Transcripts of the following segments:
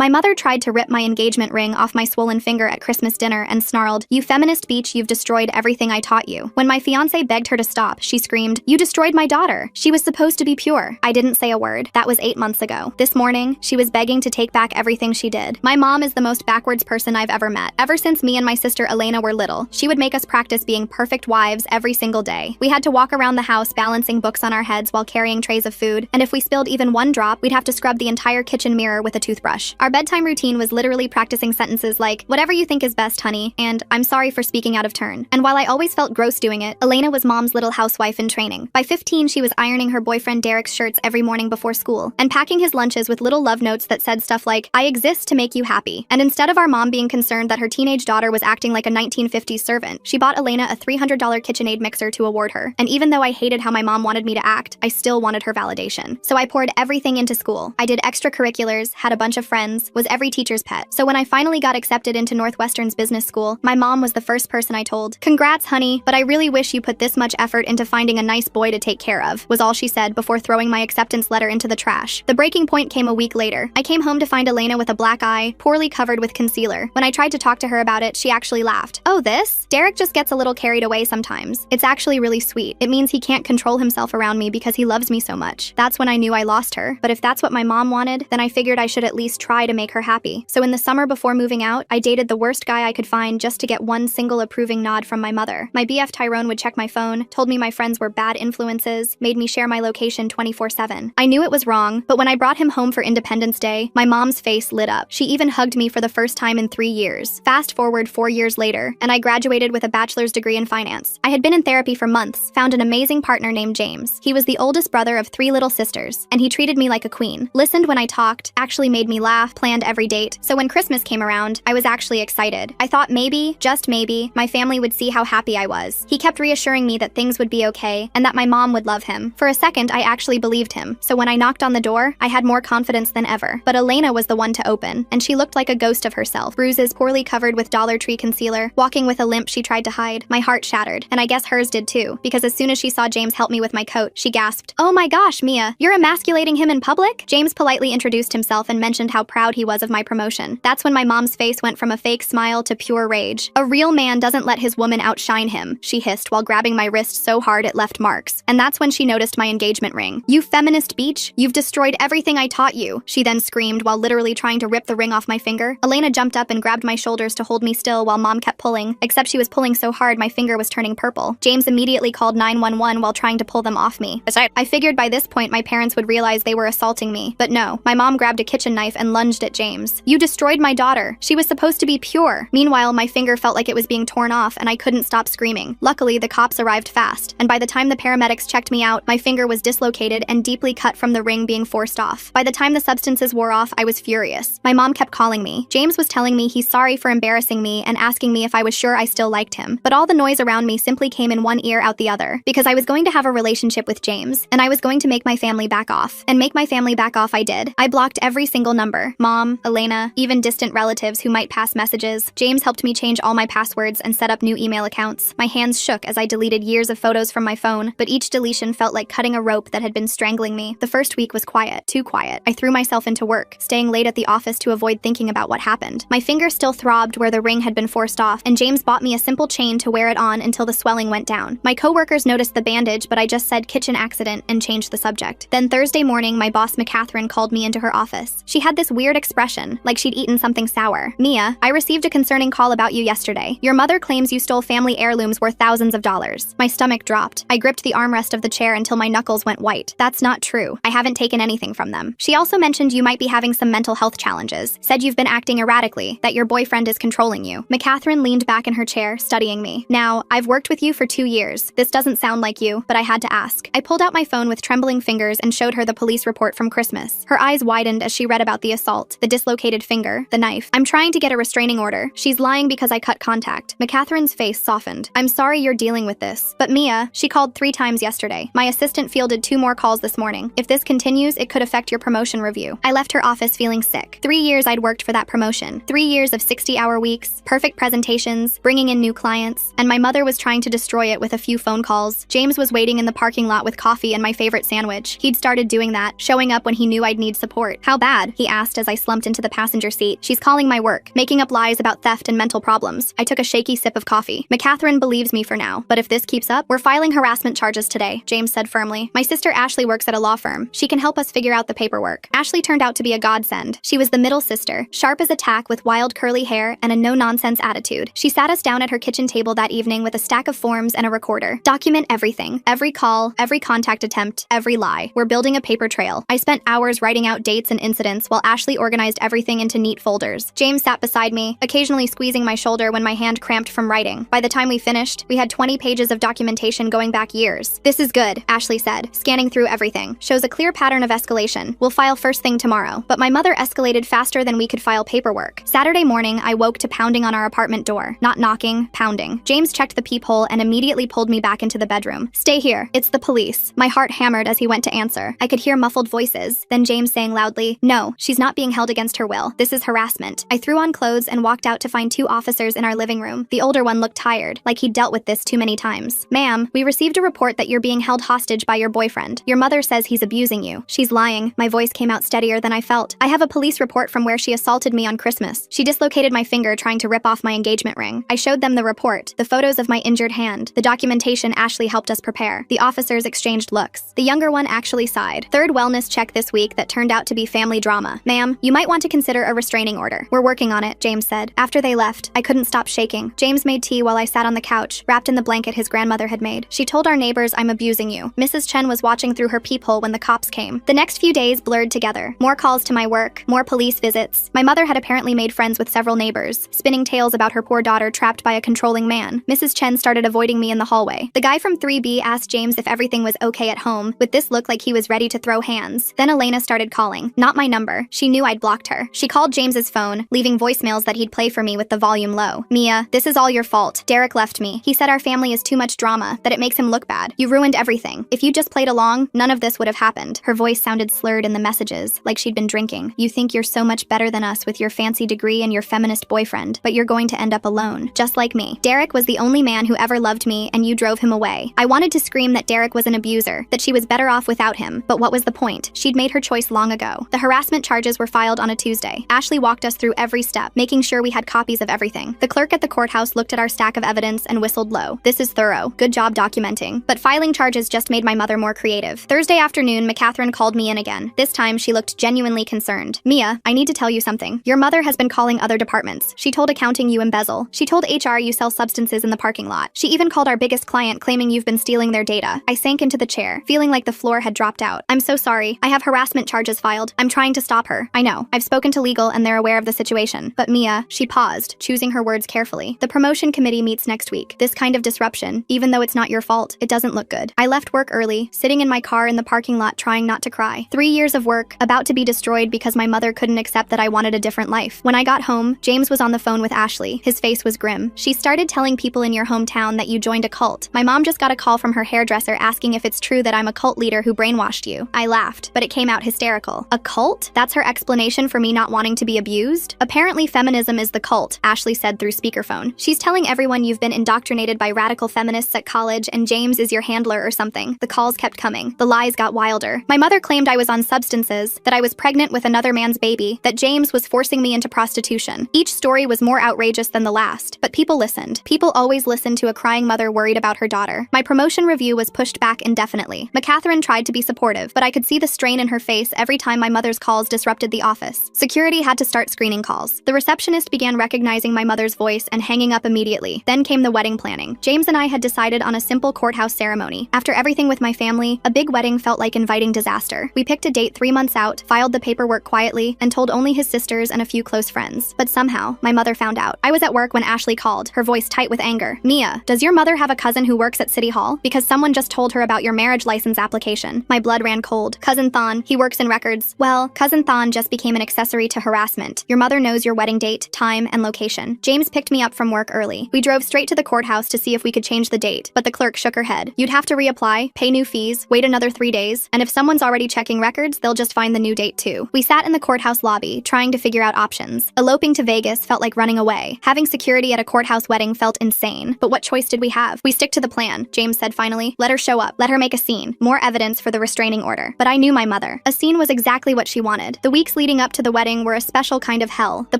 My mother tried to rip my engagement ring off my swollen finger at Christmas dinner and snarled, "You feminist beach, you've destroyed everything I taught you." When my fiancé begged her to stop, she screamed, "You destroyed my daughter. She was supposed to be pure." I didn't say a word. That was 8 months ago. This morning, she was begging to take back everything she did. My mom is the most backwards person I've ever met. Ever since me and my sister Elena were little, she would make us practice being perfect wives every single day. We had to walk around the house balancing books on our heads while carrying trays of food, and if we spilled even one drop, we'd have to scrub the entire kitchen mirror with a toothbrush. Our bedtime routine was literally practicing sentences like, "Whatever you think is best, honey," and "I'm sorry for speaking out of turn." And while I always felt gross doing it, Elena was mom's little housewife in training. By 15, she was ironing her boyfriend Derek's shirts every morning before school, and packing his lunches with little love notes that said stuff like, "I exist to make you happy." And instead of our mom being concerned that her teenage daughter was acting like a 1950s servant, she bought Elena a $300 KitchenAid mixer to award her. And even though I hated how my mom wanted me to act, I still wanted her validation. So I poured everything into school. I did extracurriculars, had a bunch of friends, was every teacher's pet. So when I finally got accepted into Northwestern's business school, my mom was the first person I told. "Congrats, honey, but I really wish you put this much effort into finding a nice boy to take care of," was all she said before throwing my acceptance letter into the trash. The breaking point came a week later. I came home to find Elena with a black eye, poorly covered with concealer. When I tried to talk to her about it, she actually laughed. "Oh, this? Derek just gets a little carried away sometimes. It's actually really sweet. It means he can't control himself around me because he loves me so much." That's when I knew I lost her. But if that's what my mom wanted, then I figured I should at least try to make her happy. So in the summer before moving out, I dated the worst guy I could find just to get one single approving nod from my mother. My BF Tyrone would check my phone, told me my friends were bad influences, made me share my location 24/7. I knew it was wrong, but when I brought him home for Independence Day, my mom's face lit up. She even hugged me for the first time in 3 years. Fast forward 4 years later, and I graduated with a bachelor's degree in finance. I had been in therapy for months, found an amazing partner named James. He was the oldest brother of 3 little sisters, and he treated me like a queen. Listened when I talked, actually made me laugh, planned every date. So when Christmas came around, I was actually excited. I thought maybe, just maybe, my family would see how happy I was. He kept reassuring me that things would be okay, and that my mom would love him. For a second, I actually believed him. So when I knocked on the door, I had more confidence than ever. But Elena was the one to open, and she looked like a ghost of herself. Bruises poorly covered with Dollar Tree concealer, walking with a limp she tried to hide. My heart shattered, and I guess hers did too, because as soon as she saw James help me with my coat, she gasped, "Oh my gosh, Mia, you're emasculating him in public?" James politely introduced himself and mentioned how proud he was of my promotion. That's when my mom's face went from a fake smile to pure rage. "A real man doesn't let his woman outshine him," she hissed while grabbing my wrist so hard it left marks. And that's when she noticed my engagement ring. "You feminist beach, you've destroyed everything I taught you," she then screamed while literally trying to rip the ring off my finger. Elena jumped up and grabbed my shoulders to hold me still while mom kept pulling, except she was pulling so hard my finger was turning purple. James immediately called 911 while trying to pull them off me. I figured by this point my parents would realize they were assaulting me, but no, my mom grabbed a kitchen knife and lunged at James. "You destroyed my daughter. She was supposed to be pure." Meanwhile, my finger felt like it was being torn off and I couldn't stop screaming. Luckily, the cops arrived fast, and by the time the paramedics checked me out, my finger was dislocated and deeply cut from the ring being forced off. By the time the substances wore off, I was furious. My mom kept calling me. James was telling me he's sorry for embarrassing me and asking me if I was sure I still liked him. But all the noise around me simply came in one ear out the other, because I was going to have a relationship with James, and I was going to make my family back off. And make my family back off I did. I blocked every single number. Mom, Elena, even distant relatives who might pass messages. James helped me change all my passwords and set up new email accounts. My hands shook as I deleted years of photos from my phone, but each deletion felt like cutting a rope that had been strangling me. The first week was quiet, too quiet. I threw myself into work, staying late at the office to avoid thinking about what happened. My finger still throbbed where the ring had been forced off, and James bought me a simple chain to wear it on until the swelling went down. My coworkers noticed the bandage, but I just said kitchen accident and changed the subject. Then Thursday morning, my boss McCatherine called me into her office. She had this weird expression, like she'd eaten something sour. "Mia, I received a concerning call about you yesterday. Your mother claims you stole family heirlooms worth thousands of dollars." My stomach dropped. I gripped the armrest of the chair until my knuckles went white. "That's not true. I haven't taken anything from them." She also mentioned you might be having some mental health challenges, said you've been acting erratically, that your boyfriend is controlling you. McCatherine leaned back in her chair, studying me. "Now, I've worked with you for 2 years. This doesn't sound like you, but I had to ask." I pulled out my phone with trembling fingers and showed her the police report from Christmas. Her eyes widened as she read about the assault, the dislocated finger, the knife. "I'm trying to get a restraining order. She's lying because I cut contact." McCatherine's face softened. "I'm sorry you're dealing with this. But Mia, she called 3 times yesterday. My assistant fielded 2 more calls this morning. If this continues, it could affect your promotion review." I left her office feeling sick. 3 years I'd worked for that promotion. 3 years of 60-hour weeks, perfect presentations, bringing in new clients, and my mother was trying to destroy it with a few phone calls. James was waiting in the parking lot with coffee and my favorite sandwich. He'd started doing that, showing up when he knew I'd need support. "How bad?" he asked as I I slumped into the passenger seat. She's calling my work, making up lies about theft and mental problems. I took a shaky sip of coffee. McCatherine believes me for now, but if this keeps up, we're filing harassment charges today, James said firmly. My sister Ashley works at a law firm. She can help us figure out the paperwork. Ashley turned out to be a godsend. She was the middle sister, sharp as a tack with wild curly hair and a no-nonsense attitude. She sat us down at her kitchen table that evening with a stack of forms and a recorder. Document everything. Every call, every contact attempt, every lie. We're building a paper trail. I spent hours writing out dates and incidents while Ashley organized everything into neat folders. James sat beside me, occasionally squeezing my shoulder when my hand cramped from writing. By the time we finished, we had 20 pages of documentation going back years. This is good, Ashley said, scanning through everything. Shows a clear pattern of escalation. We'll file first thing tomorrow. But my mother escalated faster than we could file paperwork. Saturday morning, I woke to pounding on our apartment door. Not knocking, pounding. James checked the peephole and immediately pulled me back into the bedroom. Stay here. It's the police. My heart hammered as he went to answer. I could hear muffled voices. Then James saying loudly, no, she's not being held against her will. This is harassment. I threw on clothes and walked out to find two officers in our living room. The older one looked tired, like he'd dealt with this too many times. Ma'am, we received a report that you're being held hostage by your boyfriend. Your mother says he's abusing you. She's lying. My voice came out steadier than I felt. I have a police report from where she assaulted me on Christmas. She dislocated my finger trying to rip off my engagement ring. I showed them the report, the photos of my injured hand, the documentation Ashley helped us prepare. The officers exchanged looks. The younger one actually sighed. Third wellness check this week that turned out to be family drama. Ma'am, you might want to consider a restraining order. We're working on it, James said. After they left, I couldn't stop shaking. James made tea while I sat on the couch, wrapped in the blanket his grandmother had made. She told our neighbors I'm abusing you. Mrs. Chen was watching through her peephole when the cops came. The next few days blurred together. More calls to my work, more police visits. My mother had apparently made friends with several neighbors, spinning tales about her poor daughter trapped by a controlling man. Mrs. Chen started avoiding me in the hallway. The guy from 3B asked James if everything was okay at home, with this look like he was ready to throw hands. Then Elena started calling. Not my number. She knew I'd blocked her. She called James's phone, leaving voicemails that he'd play for me with the volume low. Mia, this is all your fault. Derek left me. He said our family is too much drama, that it makes him look bad. You ruined everything. If you just played along, none of this would have happened. Her voice sounded slurred in the messages, like she'd been drinking. You think you're so much better than us with your fancy degree and your feminist boyfriend, but you're going to end up alone, just like me. Derek was the only man who ever loved me, and you drove him away. I wanted to scream that Derek was an abuser, that she was better off without him, but what was the point? She'd made her choice long ago. The harassment charges were filed on a Tuesday. Ashley walked us through every step, making sure we had copies of everything. The clerk at the courthouse looked at our stack of evidence and whistled low. This is thorough. Good job documenting. But filing charges just made my mother more creative. Thursday afternoon, McCatherine called me in again. This time, she looked genuinely concerned. Mia, I need to tell you something. Your mother has been calling other departments. She told accounting you embezzle. She told HR you sell substances in the parking lot. She even called our biggest client claiming you've been stealing their data. I sank into the chair, feeling like the floor had dropped out. I'm so sorry. I have harassment charges filed. I'm trying to stop her. I know. I've spoken to legal and they're aware of the situation. But Mia, she paused, choosing her words carefully. The promotion committee meets next week. This kind of disruption, even though it's not your fault, it doesn't look good. I left work early, sitting in my car in the parking lot trying not to cry. 3 years of work, about to be destroyed because my mother couldn't accept that I wanted a different life. When I got home, James was on the phone with Ashley. His face was grim. She started telling people in your hometown that you joined a cult. My mom just got a call from her hairdresser asking if it's true that I'm a cult leader who brainwashed you. I laughed, but it came out hysterical. A cult? That's her explanation for me not wanting to be abused? Apparently feminism is the cult, Ashley said through speakerphone. She's telling everyone you've been indoctrinated by radical feminists at college and James is your handler or something. The calls kept coming. The lies got wilder. My mother claimed I was on substances, that I was pregnant with another man's baby, that James was forcing me into prostitution. Each story was more outrageous than the last, but people listened. People always listen to a crying mother worried about her daughter. My promotion review was pushed back indefinitely. McCatherine tried to be supportive, but I could see the strain in her face every time my mother's calls disrupted the office. Security had to start screening calls. The receptionist began recognizing my mother's voice and hanging up immediately. Then came the wedding planning. James and I had decided on a simple courthouse ceremony. After everything with my family, a big wedding felt like inviting disaster. We picked a date 3 months out, filed the paperwork quietly, and told only his sisters and a few close friends. But somehow, my mother found out. I was at work when Ashley called, her voice tight with anger. Mia, does your mother have a cousin who works at City Hall? Because someone just told her about your marriage license application. My blood ran cold. Cousin Thon, he works in records. Well, Cousin Thon just became an accessory to harassment. Your mother knows your wedding date, time, and location. James picked me up from work early. We drove straight to the courthouse to see if we could change the date, but the clerk shook her head. You'd have to reapply, pay new fees, wait another 3 days, and if someone's already checking records, they'll just find the new date too. We sat in the courthouse lobby, trying to figure out options. Eloping to Vegas felt like running away. Having security at a courthouse wedding felt insane. But what choice did we have? We stick to the plan, James said finally. Let her show up. Let her make a scene. More evidence for the restraining order. But I knew my mother. A scene was exactly what she wanted. The weeks weeks leading up to the wedding were a special kind of hell. The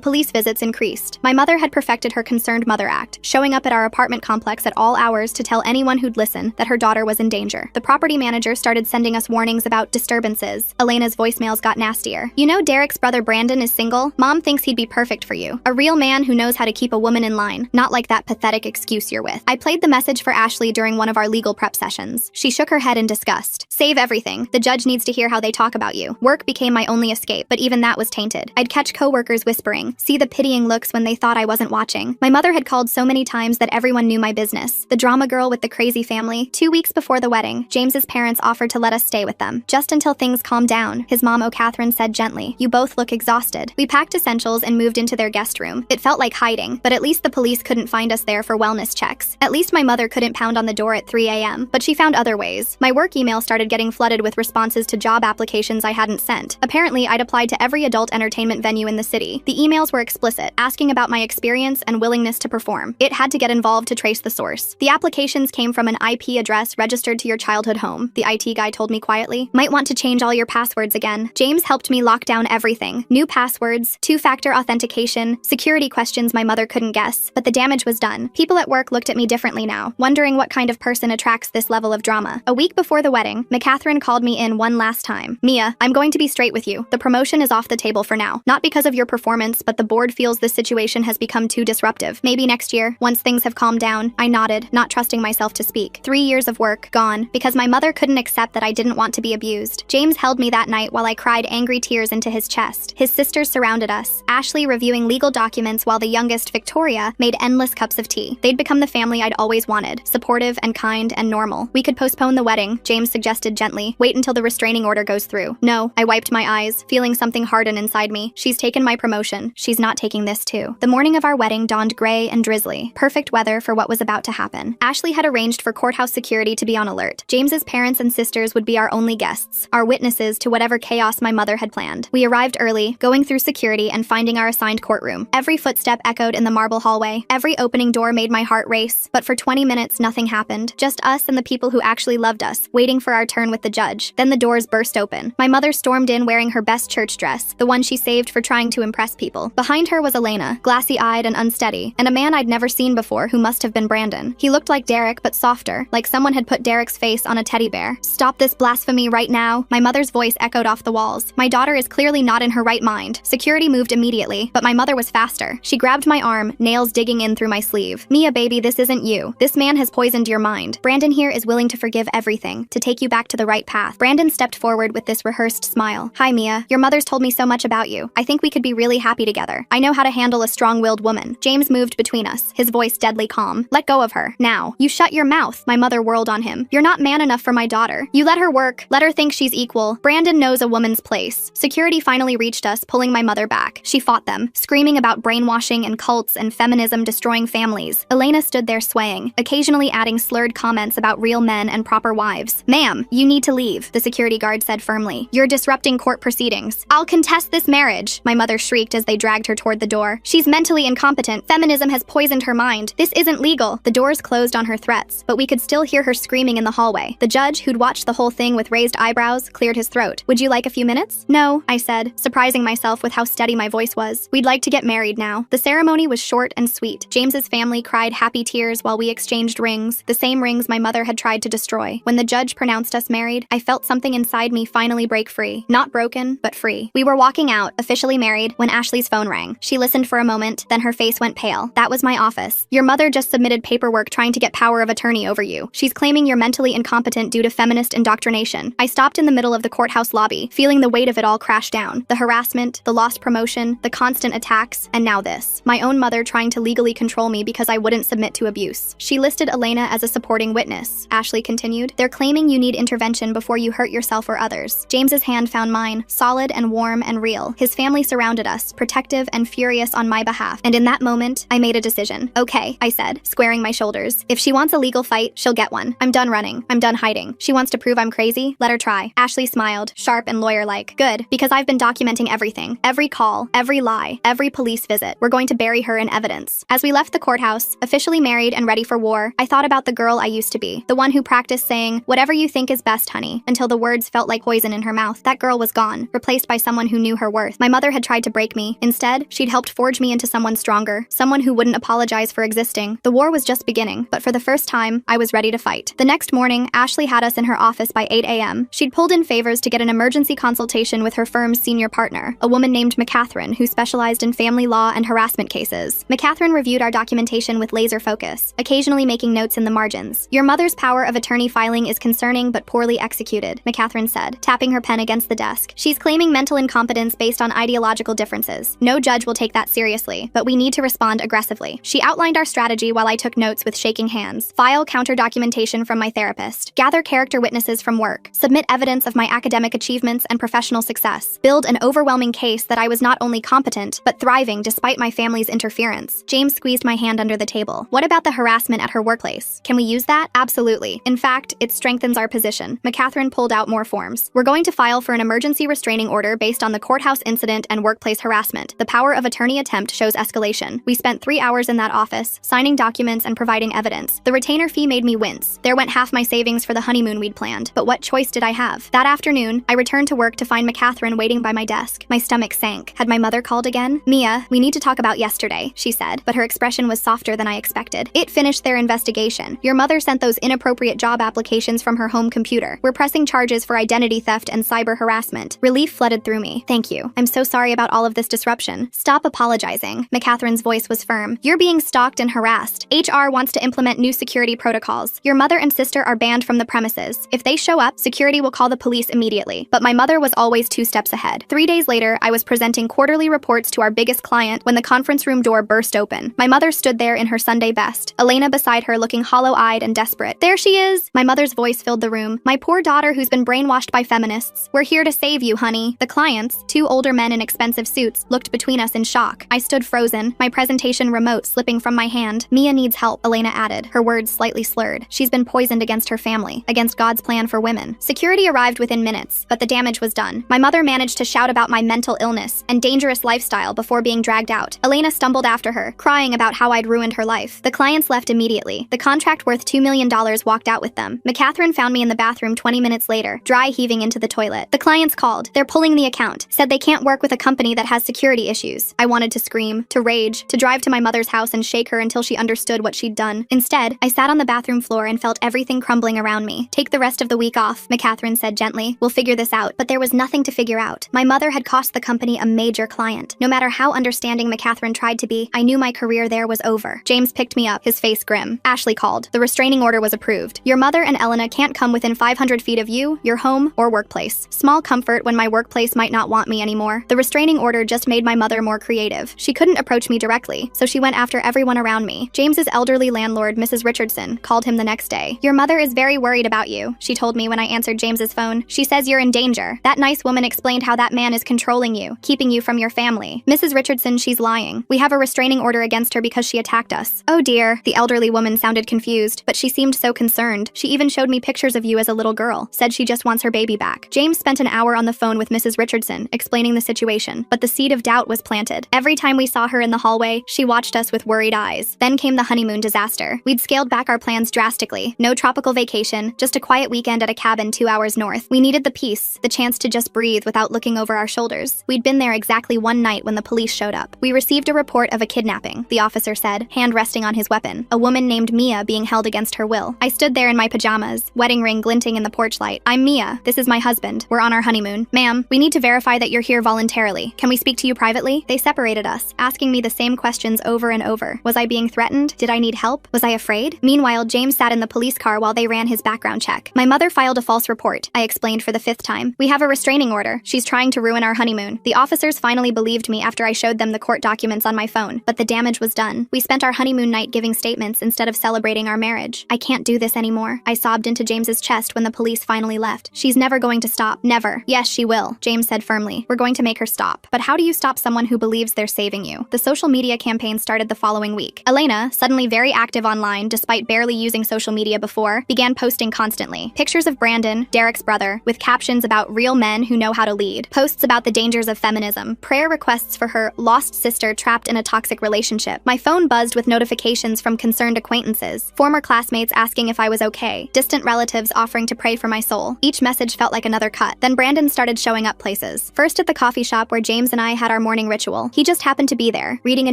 police visits increased. My mother had perfected her concerned mother act, showing up at our apartment complex at all hours to tell anyone who'd listen that her daughter was in danger. The property manager started sending us warnings about disturbances. Elena's voicemails got nastier. You know Derek's brother Brandon is single? Mom thinks he'd be perfect for you. A real man who knows how to keep a woman in line, not like that pathetic excuse you're with. I played the message for Ashley during one of our legal prep sessions. She shook her head in disgust. Save everything. The judge needs to hear how they talk about you. Work became my only escape, but even that was tainted. I'd catch coworkers whispering, see the pitying looks when they thought I wasn't watching. My mother had called so many times that everyone knew my business. The drama girl with the crazy family. 2 weeks before the wedding, James's parents offered to let us stay with them, just until things calmed down. His mom, Catherine, said gently, "You both look exhausted." We packed essentials and moved into their guest room. It felt like hiding, but at least the police couldn't find us there for wellness checks. At least my mother couldn't pound on the door at 3 a.m., but she found other ways. My work email started getting flooded with responses to job applications I hadn't sent. Apparently, I'd applied to every adult entertainment venue in the city. The emails were explicit, asking about my experience and willingness to perform. It had to get involved to trace the source. The applications came from an IP address registered to your childhood home, the IT guy told me quietly. Might want to change all your passwords again. James helped me lock down everything. New passwords, two-factor authentication, security questions my mother couldn't guess. But the damage was done. People at work looked at me differently now, wondering what kind of person attracts this level of drama. A week before the wedding, Catherine called me in one last time. "Mia, I'm going to be straight with you. The promotion is off the table for now. Not because of your performance, but the board feels this situation has become too disruptive. Maybe next year, once things have calmed down." I nodded, not trusting myself to speak. 3 years of work, gone, because my mother couldn't accept that I didn't want to be abused. James held me that night while I cried angry tears into his chest. His sisters surrounded us, Ashley reviewing legal documents while the youngest, Victoria, made endless cups of tea. They'd become the family I'd always wanted, supportive and kind and normal. "We could postpone the wedding," James suggested gently. "Wait until the restraining order goes through." No, I wiped my eyes, feeling something harden inside me. She's taken my promotion. She's not taking this too. The morning of our wedding dawned gray and drizzly. Perfect weather for what was about to happen. Ashley had arranged for courthouse security to be on alert. James's parents and sisters would be our only guests, our witnesses to whatever chaos my mother had planned. We arrived early, going through security and finding our assigned courtroom. Every footstep echoed in the marble hallway. Every opening door made my heart race. But for 20 minutes, nothing happened. Just us and the people who actually loved us, waiting for our turn with the judge. Then the doors burst open. My mother stormed in wearing her best church dress, the one she saved for trying to impress people. Behind her was Elena, glassy-eyed and unsteady, and a man I'd never seen before who must have been Brandon. He looked like Derek, but softer, like someone had put Derek's face on a teddy bear. "Stop this blasphemy right now," my mother's voice echoed off the walls. "My daughter is clearly not in her right mind." Security moved immediately, but my mother was faster. She grabbed my arm, nails digging in through my sleeve. "Mia, baby, this isn't you. This man has poisoned your mind. Brandon here is willing to forgive everything, to take you back to the right path." Brandon stepped forward with this rehearsed smile. "Hi, Mia. Your mother's told me so much about you. I think we could be really happy together. I know how to handle a strong-willed woman." James moved between us, his voice deadly calm. "Let go of her. Now. You shut your mouth." My mother whirled on him. "You're not man enough for my daughter. You let her work. Let her think she's equal. Brandon knows a woman's place." Security finally reached us, pulling my mother back. She fought them, screaming about brainwashing and cults and feminism destroying families. Elena stood there swaying, occasionally adding slurred comments about real men and proper wives. "Ma'am, you need to leave," the security guard said firmly. "You're disrupting court proceedings." "I'll contest this marriage," my mother shrieked as they dragged her toward the door. "She's mentally incompetent. Feminism has poisoned her mind. This isn't legal." The doors closed on her threats, but we could still hear her screaming in the hallway. The judge, who'd watched the whole thing with raised eyebrows, cleared his throat. "Would you like a few minutes?" "No," I said, surprising myself with how steady my voice was. "We'd like to get married now." The ceremony was short and sweet. James's family cried happy tears while we exchanged rings, the same rings my mother had tried to destroy. When the judge pronounced us married, I felt something inside me finally break free. Not broken, but free. We were walking out, officially married, when Ashley's phone rang. She listened for a moment, then her face went pale. "That was my office. Your mother just submitted paperwork trying to get power of attorney over you. She's claiming you're mentally incompetent due to feminist indoctrination." I stopped in the middle of the courthouse lobby, feeling the weight of it all crash down. The harassment, the lost promotion, the constant attacks, and now this. My own mother trying to legally control me because I wouldn't submit to abuse. She listed Elena as a supporting witness. Ashley continued, "They're claiming you need intervention before you hurt yourself or others." James's hand found mine, solid and warm and real. His family surrounded us, protective and furious on my behalf. And in that moment, I made a decision. "Okay," I said, squaring my shoulders. "If she wants a legal fight, she'll get one. I'm done running. I'm done hiding. She wants to prove I'm crazy? Let her try." Ashley smiled, sharp and lawyer-like. "Good, because I've been documenting everything. Every call, every lie, every police visit. We're going to bury her in evidence." As we left the courthouse, officially married and ready for war, I thought about the girl I used to be, the one who practiced saying, "Whatever you think is best, honey," until the words felt like poison in her mouth. That girl was gone, replaced by someone who knew her worth. My mother had tried to break me. Instead, she'd helped forge me into someone stronger, someone who wouldn't apologize for existing. The war was just beginning, but for the first time, I was ready to fight. The next morning, Ashley had us in her office by 8 a.m. She'd pulled in favors to get an emergency consultation with her firm's senior partner, a woman named McCatherine, who specialized in family law and harassment cases. McCatherine reviewed our documentation with laser focus, occasionally making notes in the margins. Your mother's power of attorney filing is concerning but poorly executed, McCatherine said, tapping her pen against the desk. She's claiming mental incompetence based on ideological differences. No judge will take that seriously, but we need to respond aggressively. She outlined our strategy while I took notes with shaking hands. File counter documentation from my therapist. Gather character witnesses from work. Submit evidence of my academic achievements and professional success. Build an overwhelming case that I was not only competent, but thriving despite my family's interference. James squeezed my hand under the table. What about the harassment at her workplace? Can we use that? Absolutely. In fact, it strengthens our position. McCatherine pulled out more forms. We're going to file for an emergency restraining order based on the courthouse incident and workplace harassment. The power of attorney attempt shows escalation. We spent 3 hours in that office, signing documents and providing evidence. The retainer fee made me wince. There went half my savings for the honeymoon we'd planned. But what choice did I have? That afternoon, I returned to work to find McCatherine waiting by my desk. My stomach sank. Had my mother called again? Mia, we need to talk about yesterday, she said, but her expression was softer than I expected. It finished their investigation. Your mother sent those inappropriate job applications from her home computer. We're pressing charges for identity theft and cyber harassment. Relief flooded through me. Thank you. I'm so sorry about all of this disruption. Stop apologizing. McCatherine's voice was firm. You're being stalked and harassed. HR wants to implement new security protocols. Your mother and sister are banned from the premises. If they show up, security will call the police immediately. But my mother was always 2 steps ahead. 3 days later, I was presenting quarterly reports to our biggest client when the conference room door burst open. My mother stood there in her Sunday best, Elena beside her looking hollow-eyed and desperate. There she is! My mother's voice filled the room. My poor daughter who's been brainwashed by feminists. We're here to save you, honey. The clients, 2 older men in expensive suits, looked between us in shock. I stood frozen, my presentation remote slipping from my hand. Mia needs help, Elena added, her words slightly slurred. She's been poisoned against her family, against God's plan for women. Security arrived within minutes, but the damage was done. My mother managed to shout about my mental illness and dangerous lifestyle before being dragged out. Elena stumbled after her, crying about how I'd ruined her life. The clients left immediately. The contract worth $2 million walked out with them. McCatherine found me in the bathroom 20 minutes later, dry heaving into the toilet. The clients called. They're pulling the account, said they can't work with a company that has security issues. I wanted to scream, to rage, to drive to my mother's house and shake her until she understood what she'd done. Instead, I sat on the bathroom floor and felt everything crumbling around me. Take the rest of the week off, McCatherine said gently. We'll figure this out. But there was nothing to figure out. My mother had cost the company a major client. No matter how understanding McCatherine tried to be, I knew my career there was over. James picked me up, his face grim. Ashley called. The restraining order was approved. Your mother and Elena can't come within 500 feet of you, your home, or workplace. Small comfort when my workplace might not want me anymore. The restraining order just made my mother more creative. She couldn't approach me directly, so she went after everyone around me. James's elderly landlord, Mrs. Richardson, called him the next day. Your mother is very worried about you, she told me when I answered James's phone. She says you're in danger. That nice woman explained how that man is controlling you, keeping you from your family. Mrs. Richardson, she's lying. We have a restraining order against her because she attacked us. Oh dear. The elderly woman sounded confused, but she seemed so concerned. She even showed me pictures of you as a little girl, said she just wants her baby back. James spent an hour on the phone with Mrs. Richardson, explaining the situation, but the seed of doubt was planted. Every time we saw her in the hallway, she watched us with worried eyes. Then came the honeymoon disaster. We'd scaled back our plans drastically. No tropical vacation, just a quiet weekend at a cabin 2 hours north. We needed the peace, the chance to just breathe without looking over our shoulders. We'd been there exactly one night when the police showed up. We received a report of a kidnapping, the officer said, hand resting on his weapon. A woman named Mia being held against her will. I stood there in my pajamas, wedding ring glinting in the porch light. I'm Mia. This is my husband. We're on our honeymoon. Ma'am, we need to verify that you're here voluntarily. Can we speak to you privately? They separated us, asking me the same questions over and over. Was I being threatened? Did I need help? Was I afraid? Meanwhile, James sat in the police car while they ran his background check. My mother filed a false report, I explained for the 5th time. We have a restraining order. She's trying to ruin our honeymoon. The officers finally believed me after I showed them the court documents on my phone, but the damage was done. We spent our honeymoon night giving statements instead of celebrating our marriage. I can't do this anymore. I sobbed into James's chest when the police finally left. She's never going to stop. Never. Yes, she will, James said firmly. We're going to make her stop. But how do you stop someone who believes they're saving you? The social media campaign started the following week. Elena, suddenly very active online despite barely using social media before, began posting constantly. Pictures of Brandon, Derek's brother, with captions about real men who know how to lead. Posts about the dangers of feminism. Prayer requests for her lost sister trapped in a toxic relationship. My phone buzzed with notifications from concerned acquaintances, former classmates asking if I was okay, distant relatives offering to pray for my soul. Each message felt like another cut. Then Brandon started showing up places. places. First at the coffee shop where James and I had our morning ritual. He just happened to be there, reading a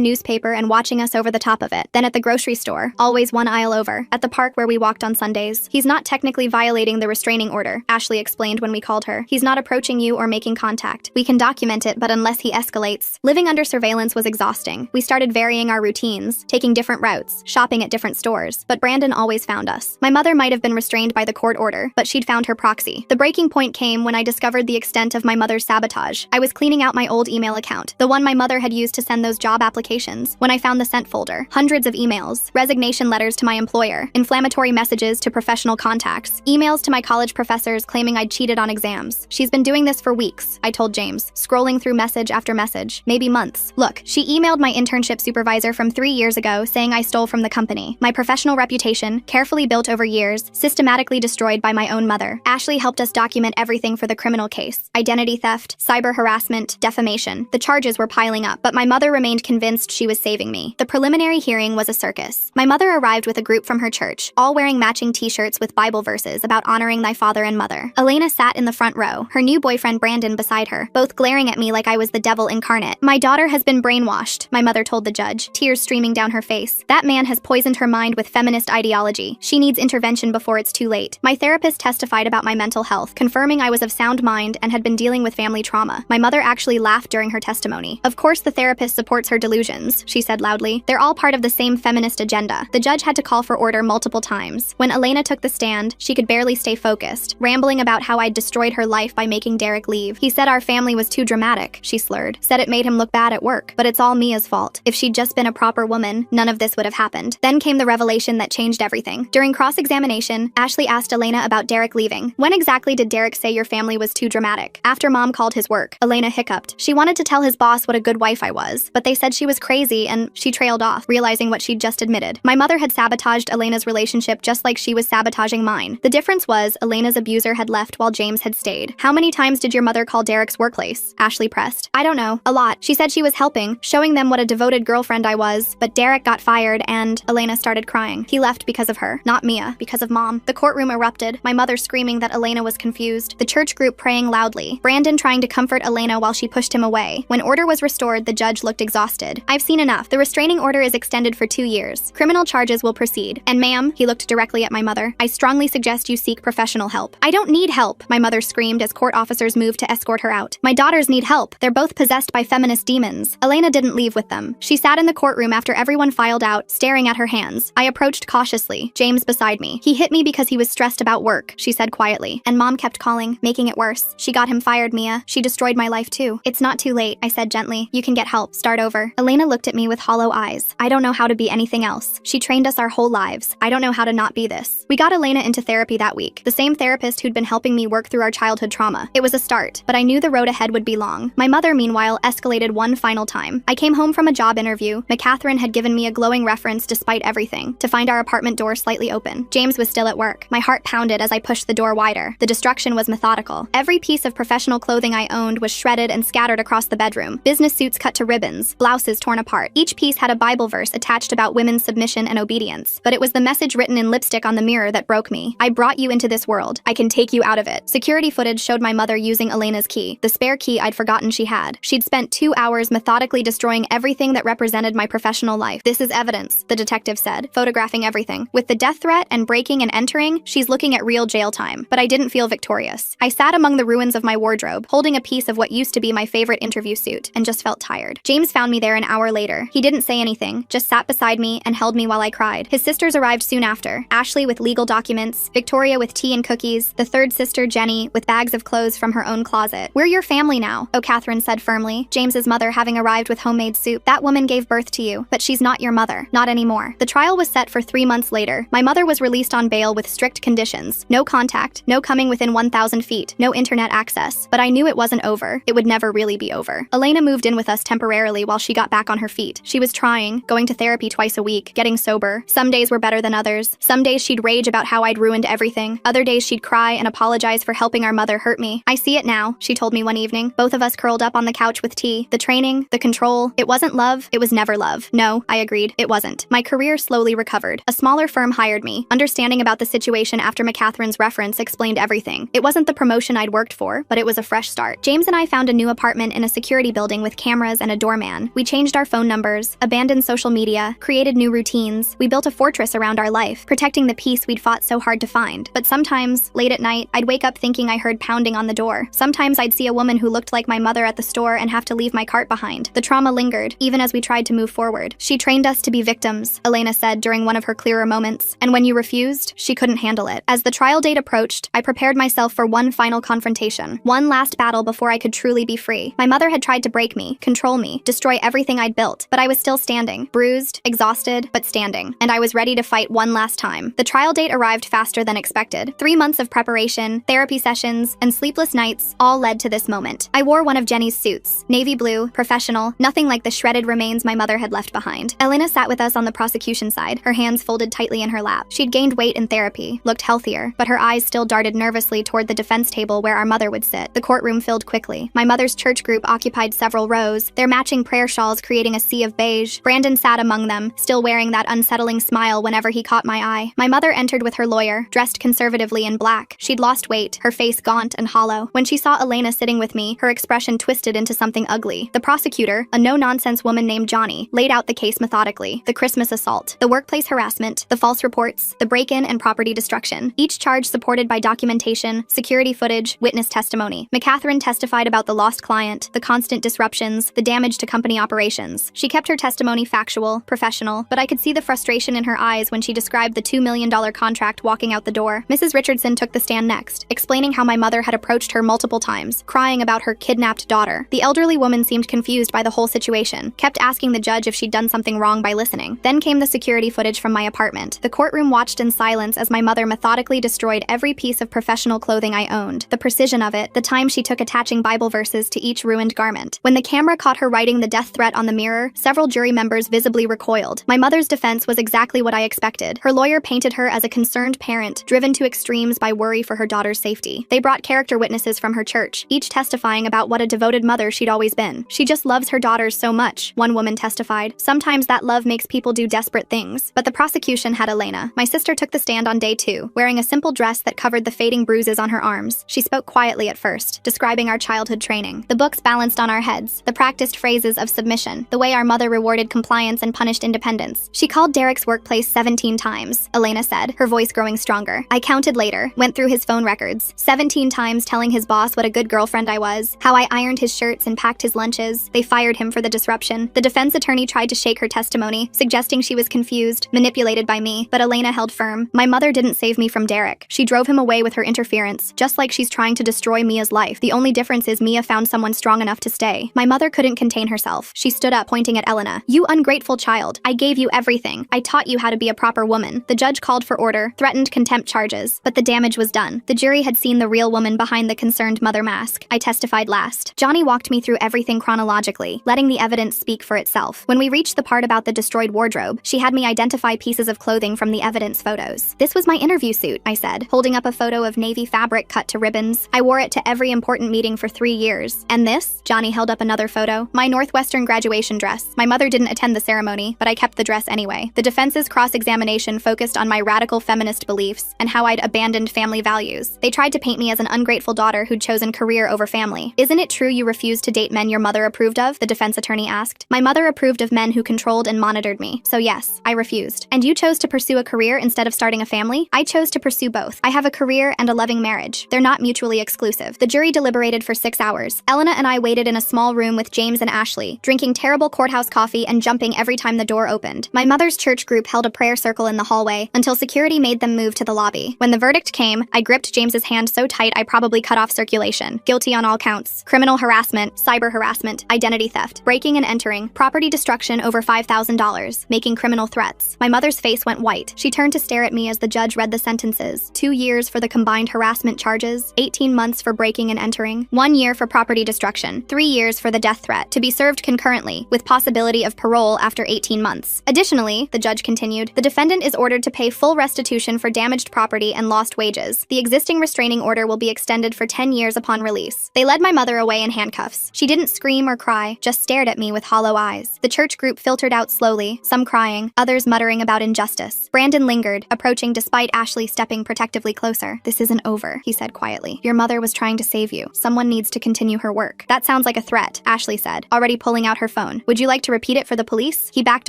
newspaper and watching us over the top of it. Then at the grocery store, always one aisle over. At the park where we walked on Sundays. He's not technically violating the restraining order, Ashley explained when we called her. He's not approaching you or making contact. We can document it, but unless he escalates. Living under surveillance was exhausting. We started varying our routines, taking different routes, shopping at different stores. But Brandon always found us. My mother might have been restrained by the court order, but she'd found her proxy. The breaking point came when I discovered the extent of my mother's sabotage. I was cleaning out my old email account, the one my mother had used to send those job applications, when I found the sent folder. Hundreds of emails, resignation letters to my employer, inflammatory messages to professional contacts, emails to my college professors claiming I'd cheated on exams. She's been doing this for weeks, I told James, scrolling through message after message, maybe months. Look, she emailed my internship supervisor from 3 years ago saying I stole from the company. My professional reputation, carefully built over years, systematically destroyed by my own mother. Ashley helped us document everything for the criminal case. Identity theft, cyber harassment, defamation. The charges were piling up, but my mother remained convinced she was saving me. The preliminary hearing was a circus. My mother arrived with a group from her church, all wearing matching t-shirts with Bible verses about honoring thy father and mother. Elena sat in the front row, her new boyfriend Brandon beside her, both glaring at me like I was the devil incarnate. My daughter has been brainwashed, my mother told the judge, tears streaming down her face. That man has poisoned her mind with feminist ideology. She needs intervention before it's too late. My therapist testified about my mental health, confirming I was of sound mind and had been dealing with family trauma. My mother actually laughed during her testimony. Of course the therapist supports her delusions, she said loudly. They're all part of the same feminist agenda. The judge had to call for order multiple times. When Elena took the stand, she could barely stay focused, rambling about how I'd destroyed her life by making Derek leave. He said our family was too dramatic, she slurred. Said it made him look bad at work, but it's all Mia's fault. If she'd just been a proper woman, none of this would have happened. Then came the revelation that changed everything. During cross-examination, Ashley asked Elena about Derek leaving. When exactly did Derek say your family was too dramatic? After Mom called his work, Elena hiccuped. She wanted to tell his boss what a good wife I was, but they said she was crazy and she trailed off, realizing what she'd just admitted. My mother had sabotaged Elena's relationship just like she was sabotaging mine. The difference was Elena's abuser had left while James had stayed. How many times did your mother call Derek's workplace? Ashley pressed. I don't know, a lot. She said she was helping, showing them what a devoted girlfriend I was, but Derek got fired and Elena started crying. He left because of her, not Mia, because of Mom. The courtroom erupted, my mother screaming that Elena was confused, the church group praying loudly, Brandon trying to comfort Elena while she pushed him away. When order was restored, the judge looked exhausted. I've seen enough. The restraining order is extended for 2 years. Criminal charges will proceed. And ma'am, he looked directly at my mother, I strongly suggest you seek professional help. I don't need help, my mother screamed as court officers moved to escort her out. My daughters need help. They're both possessed by feminist demons. Elena didn't leave with them. She sat in the courtroom after everyone filed out, staring at her hands. I approached cautiously, James beside me. He hit me because he was stressed about work, she said quietly. And Mom kept calling, making it worse. She got him fired, Mia. She destroyed my life too. It's not too late, I said gently. You can get help. Start over. Elena looked at me with hollow eyes. I don't know how to be anything else. She trained us our whole lives. I don't know how to not be this. We got Elena into therapy that week. The same therapist who'd been helping me work through our childhood trauma. It was a start, but I knew the road ahead would be long. My mother, meanwhile, escalated one final time. I came home from a job interview. McCatherine had given me a glowing reference despite everything, to find our apartment door slightly open. James was still at work. My heart pounded as I pushed the door wider. The destruction was methodical. Every piece of professional clothing I owned was shredded and scattered across the bedroom. Business suits cut to ribbons, blouses torn apart. Each piece had a Bible verse attached about women's submission and obedience. But it was the message written in lipstick on the mirror that broke me. I brought you into this world. I can take you out of it. Security footage showed my mother using Elena's key, the spare key I'd forgotten she had. She'd spent 2 hours methodically destroying everything that represented my professional life. This is evidence, the detective said, photographing everything. With the death threat and breaking and entering, she's looking at real jail time. But I didn't feel victorious. I sat among the ruins of my wardrobe, holding a piece of what used to be my favorite interview suit, and just felt tired. James found me there an hour later. He didn't say anything, just sat beside me and held me while I cried. His sisters arrived soon after, Ashley with legal documents, Victoria with tea and cookies, the third sister, Jenny, with bags of clothes from her own closet. We're your family now, Catherine said firmly, James's mother having arrived with homemade soup. That woman gave birth to you, but she's not your mother. Not anymore. The trial was set for 3 months later. My mother was released on bail with strict conditions. No contact, no coming within 1,000 feet, no internet access. But I knew it wasn't over. It would never really be over. Elena moved in with us temporarily while she got back on her feet. She was trying, going to therapy twice a week, getting sober. Some days were better than others. Some days she'd rage about how I'd ruined everything. Other days she'd cry and apologize for helping our mother hurt me. I see it now, she told me one evening. Both of us curled up on the couch with tea. The training, the control. It wasn't love. It was never love. No, I agreed. It wasn't. My career slowly recovered. A smaller firm hired me. Understanding about the situation after McCatherine's reference explained everything. It wasn't the promotion I'd worked for, but it was a fresh start. James and I found a new apartment in a security building with cameras and a doorman. We changed our phone numbers, abandoned social media, created new routines. We built a fortress around our life, protecting the peace we'd fought so hard to find. But sometimes, late at night, I'd wake up thinking I heard pounding on the door. Sometimes I'd see a woman who looked like my mother at the store and have to leave my cart behind. The trauma lingered, even as we tried to move forward. She trained us to be victims, Elena said during one of her clearer moments, and when you refused, she couldn't handle it. As the trial date approached, I prepared myself for one final confrontation, one last battle before I could truly be free. My mother had tried to break me, control me, destroy everything I'd built, but I was still standing, bruised, exhausted, but standing, and I was ready to fight one last time. The trial date arrived faster than expected. 3 months of preparation, therapy sessions, and sleepless nights all led to this moment. I wore one of Jenny's suits, navy blue, professional, nothing like the shredded remains my mother had left behind. Elena sat with us on the prosecution side, her hands folded tightly in her lap. She'd gained weight in therapy, looked healthier, but her eyes still darted nervously toward the defense table where our mother would sit. The courtroom filled quickly. My mother's church group occupied several rows, their matching prayer shawls creating a sea of beige. Brandon sat among them, still wearing that unsettling smile whenever he caught my eye. My mother entered with her lawyer, dressed conservatively in black. She'd lost weight, her face gaunt and hollow. When she saw Elena sitting with me, her expression twisted into something ugly. The prosecutor, a no-nonsense woman named Johnny, laid out the case methodically. The Christmas assault, the workplace harassment, the false reports, the break-in and property destruction. Each charge supported by documentation, security footage, witness testimony. McCatherine testified about the lost client, the constant disruptions, the damage to company operations. She kept her testimony factual, professional, but I could see the frustration in her eyes when she described the $2 million contract walking out the door. Mrs. Richardson took the stand next, explaining how my mother had approached her multiple times, crying about her kidnapped daughter. The elderly woman seemed confused by the whole situation, kept asking the judge if she'd done something wrong by listening. Then came the security footage from my apartment. The courtroom watched in silence as my mother methodically destroyed every piece of professional clothing I owned. The precision of it, the time she took attaching Bible verses to each ruined garment. When the camera caught her writing the death threat on the mirror, several jury members visibly recoiled. My mother's defense was exactly what I expected. Her lawyer painted her as a concerned parent, driven to extremes by worry for her daughter's safety. They brought character witnesses from her church, each testifying about what a devoted mother she'd always been. She just loves her daughters so much, one woman testified. Sometimes that love makes people do desperate things. But the prosecution had Elena. My sister took the stand on day 2, wearing a simple dress that covered the fading bruises on her arms. She spoke quietly at first, describing our childhood training. The books balanced on our heads, the practiced phrases of submission, the way our mother rewarded compliance and punished independence. She called Derek's workplace 17 times, Elena said, her voice growing stronger. I counted later, went through his phone records, 17 times telling his boss what a good girlfriend I was, how I ironed his shirts and packed his lunches. They fired him for the disruption. The defense attorney tried to shake her testimony, suggesting she was confused, manipulated by me, but Elena held firm. My mother didn't save me from Derek. She drove him away with her interference, just like she's trying to destroy Mia's life. The only difference is Mia found someone strong enough to stay. My mother couldn't contain herself. She stood up, pointing at Elena. You ungrateful child. I gave you everything. I taught you how to be a proper woman. The judge called for order, threatened contempt charges, but the damage was done. The jury had seen the real woman behind the concerned mother mask. I testified last. Johnny walked me through everything chronologically, letting the evidence speak for itself. When we reached the part about the destroyed wardrobe, she had me identify pieces of clothing from the evidence photos. This was my interview suit, I said, holding up a photo of navy fabric cut to ribbons. I wore it to every important meeting for 3 years. And this? Johnny held up another photo. My Northwestern graduation dress. My mother didn't attend the ceremony, but I kept the dress anyway. The defense's cross-examination focused on my radical feminist beliefs and how I'd abandoned family values. They tried to paint me as an ungrateful daughter who'd chosen career over family. Isn't it true you refused to date men your mother approved of? The defense attorney asked. My mother approved of men who controlled and monitored me. So yes, I refused. And you chose to pursue a career instead of starting a family? I chose to pursue both. I have a career and a loving marriage. They're not mutually exclusive. The jury deliberated for 6 hours. Elena and I waited in a small room with James and Ashley, drinking terrible courthouse coffee and jumping every time the door opened. My mother's church group held a prayer circle in the hallway until security made them move to the lobby. When the verdict came, I gripped James's hand so tight I probably cut off circulation. Guilty on all counts. Criminal harassment, cyber harassment, identity theft, breaking and entering, property destruction over $5,000, making criminal threats. My mother's face went white. She turned to stare at me as the judge read the sentences. 2 years for the combined harassment charges, 18 months for breaking and entering, 1 year for property destruction, 3 years for the death threat, to be served concurrently, with possibility of parole after 18 months. Additionally, the judge continued, the defendant is ordered to pay full restitution for damaged property and lost wages. The existing restraining order will be extended for 10 years upon release. They led my mother away in handcuffs. She didn't scream or cry, just stared at me with hollow eyes. The church group filtered out slowly, some crying, others muttering about injustice. Brandon lingered, approaching despite Ashley stepping protectively closer. This isn't over, he said quietly. Your mother was trying to save save you. Someone needs to continue her work. That sounds like a threat, Ashley said, already pulling out her phone. Would you like to repeat it for the police? He backed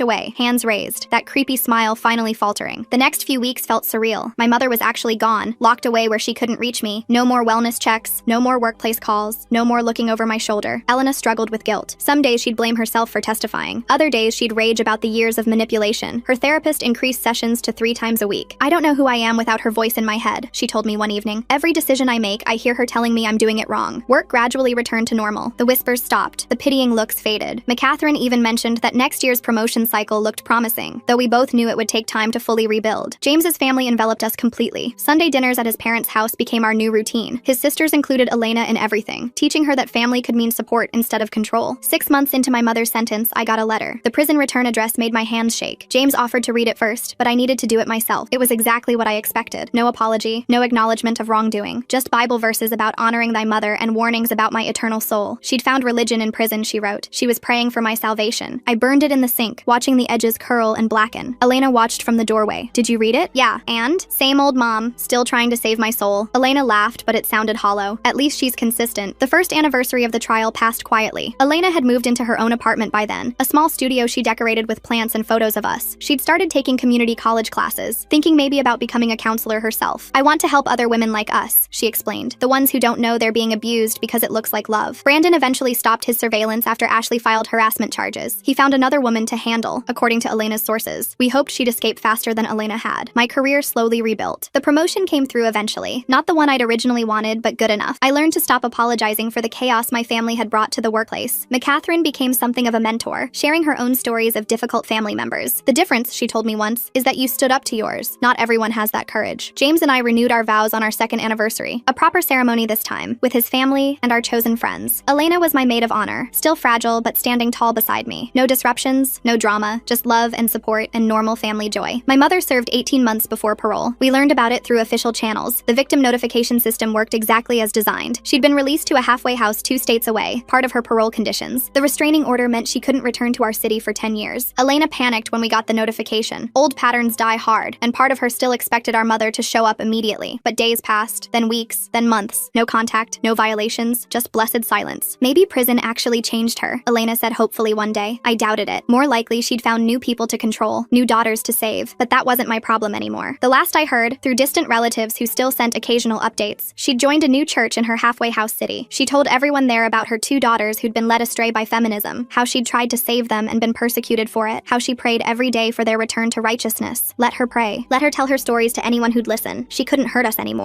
away, hands raised, that creepy smile finally faltering. The next few weeks felt surreal. My mother was actually gone, locked away where she couldn't reach me. No more wellness checks, no more workplace calls, no more looking over my shoulder. Elena struggled with guilt. Some days she'd blame herself for testifying. Other days she'd rage about the years of manipulation. Her therapist increased sessions to 3 times a week. I don't know who I am without her voice in my head, she told me one evening. Every decision I make, I hear her telling me I'm doing it wrong. Work gradually returned to normal. The whispers stopped. The pitying looks faded. McCatherine even mentioned that next year's promotion cycle looked promising, though we both knew it would take time to fully rebuild. James's family enveloped us completely. Sunday dinners at his parents' house became our new routine. His sisters included Elena in everything, teaching her that family could mean support instead of control. 6 months into my mother's sentence, I got a letter. The prison return address made my hands shake. James offered to read it first, but I needed to do it myself. It was exactly what I expected. No apology, no acknowledgement of wrongdoing, just Bible verses about honoring thy mother and warnings about my eternal soul. She'd found religion in prison, she wrote. She was praying for my salvation. I burned it in the sink, watching the edges curl and blacken. Elena watched from the doorway. Did you read it? Yeah. And? Same old mom, still trying to save my soul. Elena laughed, but it sounded hollow. At least she's consistent. The first anniversary of the trial passed quietly. Elena had moved into her own apartment by then, a small studio she decorated with plants and photos of us. She'd started taking community college classes, thinking maybe about becoming a counselor herself. I want to help other women like us, she explained, the ones who don't know they're being abused because it looks like love. Brandon eventually stopped his surveillance after Ashley filed harassment charges. He found another woman to handle, according to Elena's sources. We hoped she'd escape faster than Elena had. My career slowly rebuilt. The promotion came through eventually. Not the one I'd originally wanted, but good enough. I learned to stop apologizing for the chaos my family had brought to the workplace. McCatherine became something of a mentor, sharing her own stories of difficult family members. The difference, she told me once, is that you stood up to yours. Not everyone has that courage. James and I renewed our vows on our 2nd anniversary. A proper ceremony this time, with his family and our chosen friends. Elena was my maid of honor, still fragile but standing tall beside me. No disruptions, no drama, just love and support and normal family joy. My mother served 18 months before parole. We learned about it through official channels. The victim notification system worked exactly as designed. She'd been released to a halfway house 2 states away, part of her parole conditions. The restraining order meant she couldn't return to our city for 10 years. Elena panicked when we got the notification. Old patterns die hard, and part of her still expected our mother to show up immediately. But days passed, then weeks, then months. No contact, no violations, just blessed silence. Maybe prison actually changed her, Elena said hopefully one day. I doubted it. More likely she'd found new people to control, new daughters to save. But that wasn't my problem anymore. The last I heard, through distant relatives who still sent occasional updates, she'd joined a new church in her halfway house city. She told everyone there about her 2 daughters who'd been led astray by feminism, how she'd tried to save them and been persecuted for it, how she prayed every day for their return to righteousness. Let her pray. Let her tell her stories to anyone who'd listen. She couldn't hurt us anymore.